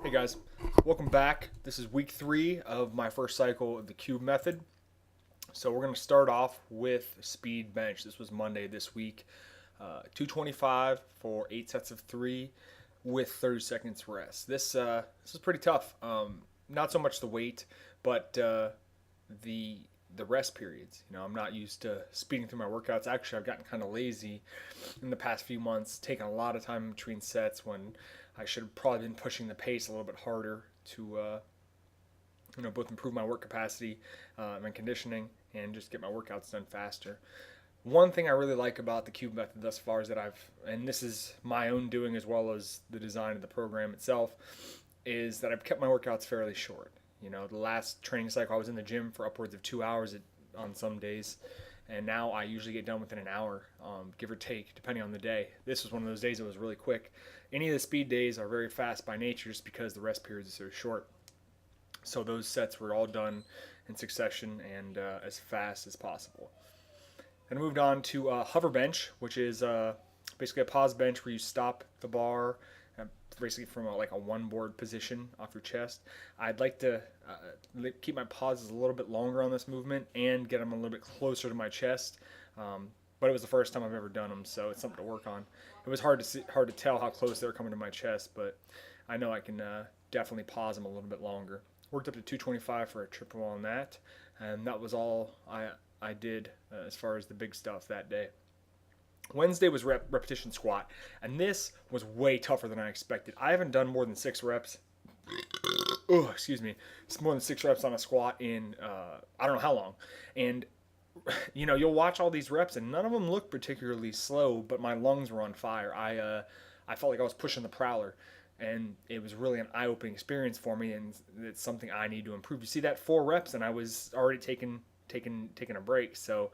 Hey guys, welcome back. This is week 3 of my first cycle of the cube method. So we're going to start off with speed bench. This was Monday this week. 225 for 8 sets of 3 with 30 seconds rest. This is pretty tough. Not so much the weight, but the the rest periods. I'm not used to speeding through my workouts. Actually, I've gotten kind of lazy in the past few months, taking a lot of time between sets when I should have probably been pushing the pace a little bit harder to both improve my work capacity, my conditioning, and just get my workouts done faster. One thing I really like about the cube method thus far is that and this is my own doing as well as the design of the program itself, is that I've kept my workouts fairly short. The last training cycle I was in the gym for upwards of 2 hours on some days, and now I usually get done within an hour, give or take, depending on the day. This was one of those days that was really quick. Any of the speed days are very fast by nature just because the rest periods are so short. So those sets were all done in succession and as fast as possible. And I moved on to hover bench, which is basically a pause bench where you stop the bar basically from like a one board position off your chest. I'd like to keep my pauses a little bit longer on this movement and get them a little bit closer to my chest. But it was the first time I've ever done them, so it's something to work on. It was hard to tell how close they were coming to my chest, but I know I can definitely pause them a little bit longer. Worked up to 225 for a triple on that, and that was all I did as far as the big stuff that day. Wednesday was repetition squat, and this was way tougher than I expected. I haven't done more than 6 reps. Oh, excuse me. It's more than 6 reps on a squat in I don't know how long. And you'll watch all these reps, and none of them look particularly slow, but my lungs were on fire. I felt like I was pushing the prowler, and it was really an eye-opening experience for me, and it's something I need to improve. You see that 4 reps, and I was already taking a break, so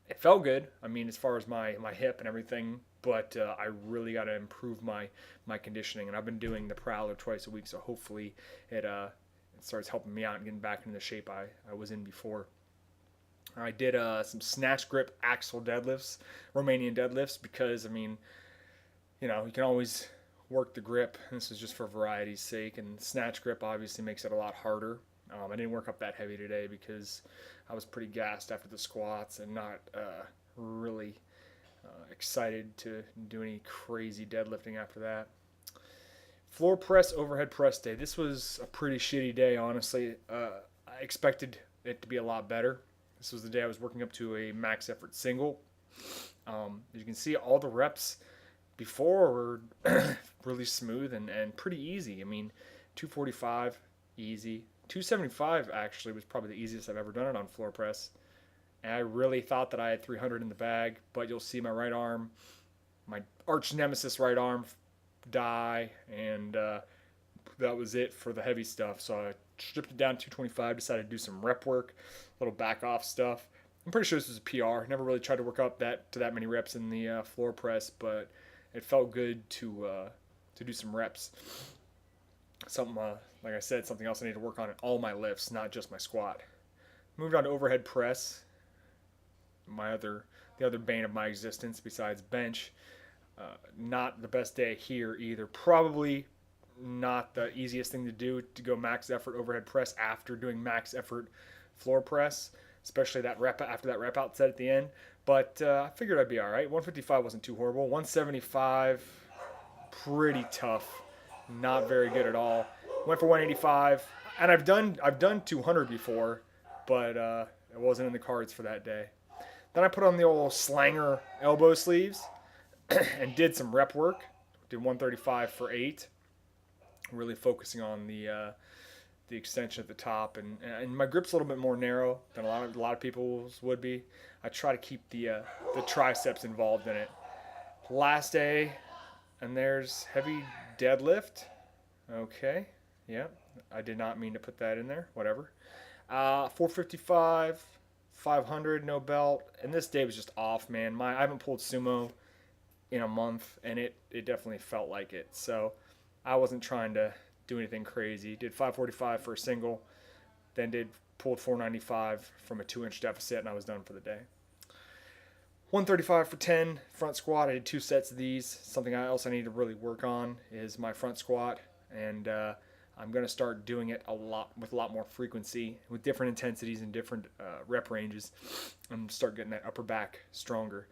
it felt good. I mean, as far as my hip and everything, but I really got to improve my conditioning, and I've been doing the prowler twice a week, so hopefully it starts helping me out and getting back into the shape I was in before. I did some snatch grip axle deadlifts, Romanian deadlifts, because I mean, you can always work the grip. This is just for variety's sake, and snatch grip obviously makes it a lot harder. I didn't work up that heavy today because I was pretty gassed after the squats and not really excited to do any crazy deadlifting after that. Floor press, overhead press day. This was a pretty shitty day, honestly. I expected it to be a lot better. This was the day I was working up to a max effort single. As you can see, all the reps before were really smooth and pretty easy. I mean, 245, easy. 275 actually was probably the easiest I've ever done it on floor press. And I really thought that I had 300 in the bag, but you'll see my right arm, my arch nemesis right arm, die, and that was it for the heavy stuff. So I stripped it down to 225, decided to do some rep work, a little back off stuff. I'm pretty sure this was a PR. Never really tried to work up to that many reps in the floor press, but it felt good to do some reps. Something like I said, something else I need to work on in all my lifts, not just my squat. Moved on to overhead press, the other bane of my existence besides bench. Not the best day here either. Probably not the easiest thing to do to go max effort overhead press after doing max effort floor press, especially that rep after that rep out set at the end. But I figured I'd be all right. 155 wasn't too horrible. 175, pretty tough. Not very good at all. Went for 185, and I've done 200 before, but it wasn't in the cards for that day. Then I put on the old Slanger elbow sleeves and did some rep work. Did 135 for 8, really focusing on the extension at the top, and my grip's a little bit more narrow than a lot of people's would be. I try to keep the triceps involved in it. Last day, and there's heavy deadlift. Okay, yeah, I did not mean to put that in there. Whatever. 455, 500, no belt, and this day was just off, man. I haven't pulled sumo in a month, and it definitely felt like it. So I wasn't trying to do anything crazy. Did 545 for a single, then pulled 495 from a 2-inch deficit, and I was done for the day. 135 for 10 front squat. I did 2 sets of these. Something else I need to really work on is my front squat and I'm going to start doing it with a lot more frequency, with different intensities and different rep ranges, and start getting that upper back stronger.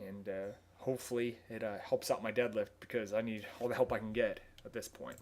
And hopefully it helps out my deadlift, because I need all the help I can get at this point.